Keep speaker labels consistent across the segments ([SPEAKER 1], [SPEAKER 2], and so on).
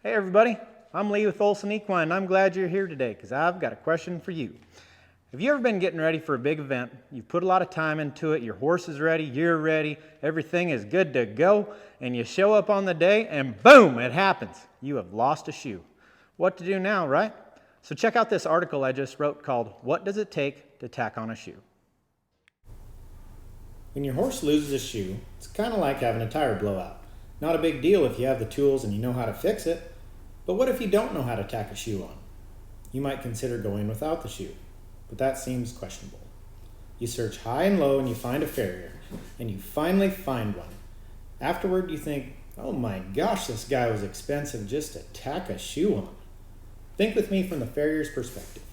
[SPEAKER 1] Hey everybody, I'm Lee with Olsen Equine, and I'm glad you're here today because I've got a question for you. Have you ever been getting ready for a big event? You've put a lot of time into it, your horse is ready, you're ready, everything is good to go, and you show up on the day and boom, it happens. You have lost a shoe. What to do now, right? So check out this article I just wrote called, What Does It Take to Tack on a Shoe?
[SPEAKER 2] When your horse loses a shoe, it's kind of like having a tire blowout. Not a big deal if you have the tools and you know how to fix it, but what if you don't know how to tack a shoe on? You might consider going without the shoe, but that seems questionable. You search high and low and you find a farrier, and you finally find one. Afterward you think, oh my gosh, this guy was expensive just to tack a shoe on. Think with me from the farrier's perspective.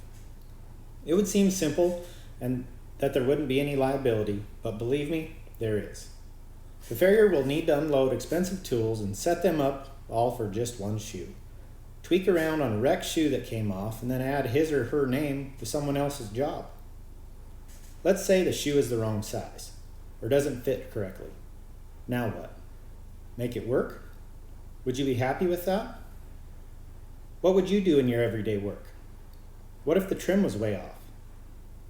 [SPEAKER 2] It would seem simple and that there wouldn't be any liability, but believe me, there is. The farrier will need to unload expensive tools and set them up all for just one shoe. Tweak around on a wrecked shoe that came off and then add his or her name to someone else's job. Let's say the shoe is the wrong size or doesn't fit correctly. Now what? Make it work? Would you be happy with that? What would you do in your everyday work? What if the trim was way off?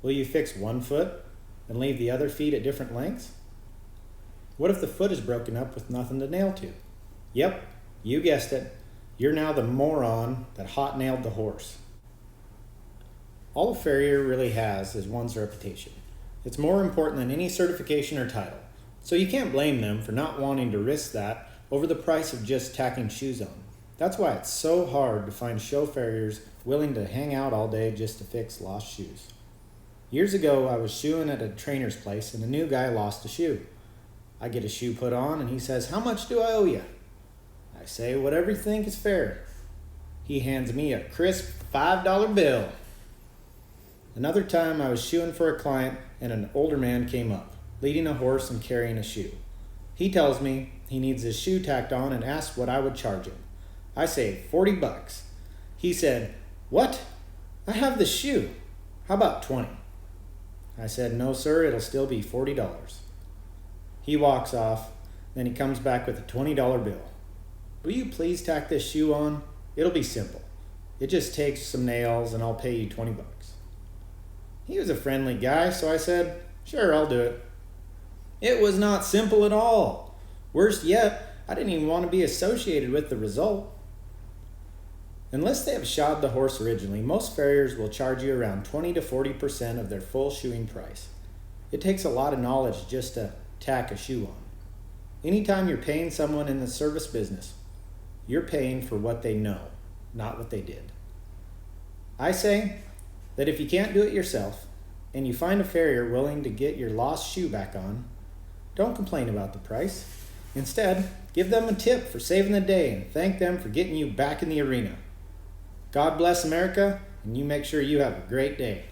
[SPEAKER 2] Will you fix one foot and leave the other feet at different lengths? What if the foot is broken up with nothing to nail to? Yep, you guessed it. You're now the moron that hot nailed the horse. All a farrier really has is one's reputation. It's more important than any certification or title, so you can't blame them for not wanting to risk that over the price of just tacking shoes on. That's why it's so hard to find show farriers willing to hang out all day just to fix lost shoes. Years ago, I was shoeing at a trainer's place and a new guy lost a shoe. I get a shoe put on and he says, "How much do I owe you?" I say, "Whatever you think is fair." He hands me a crisp $5 bill. Another time I was shoeing for a client and an older man came up, leading a horse and carrying a shoe. He tells me he needs his shoe tacked on and asks what I would charge him. I say, $40. He said, "What? I have the shoe. How about 20?" I said, "No sir, it'll still be $40. He walks off, then he comes back with a $20 bill. "Will you please tack this shoe on? It'll be simple. It just takes some nails and I'll pay you $20. He was a friendly guy, so I said, "Sure, I'll do it." It was not simple at all. Worse yet, I didn't even want to be associated with the result. Unless they have shod the horse originally, most farriers will charge you around 20 to 40% of their full shoeing price. It takes a lot of knowledge just to tack a shoe on. Anytime you're paying someone in the service business, you're paying for what they know, not what they did. I say that if you can't do it yourself and you find a farrier willing to get your lost shoe back on, don't complain about the price. Instead, give them a tip for saving the day and thank them for getting you back in the arena. God bless America, and you make sure you have a great day.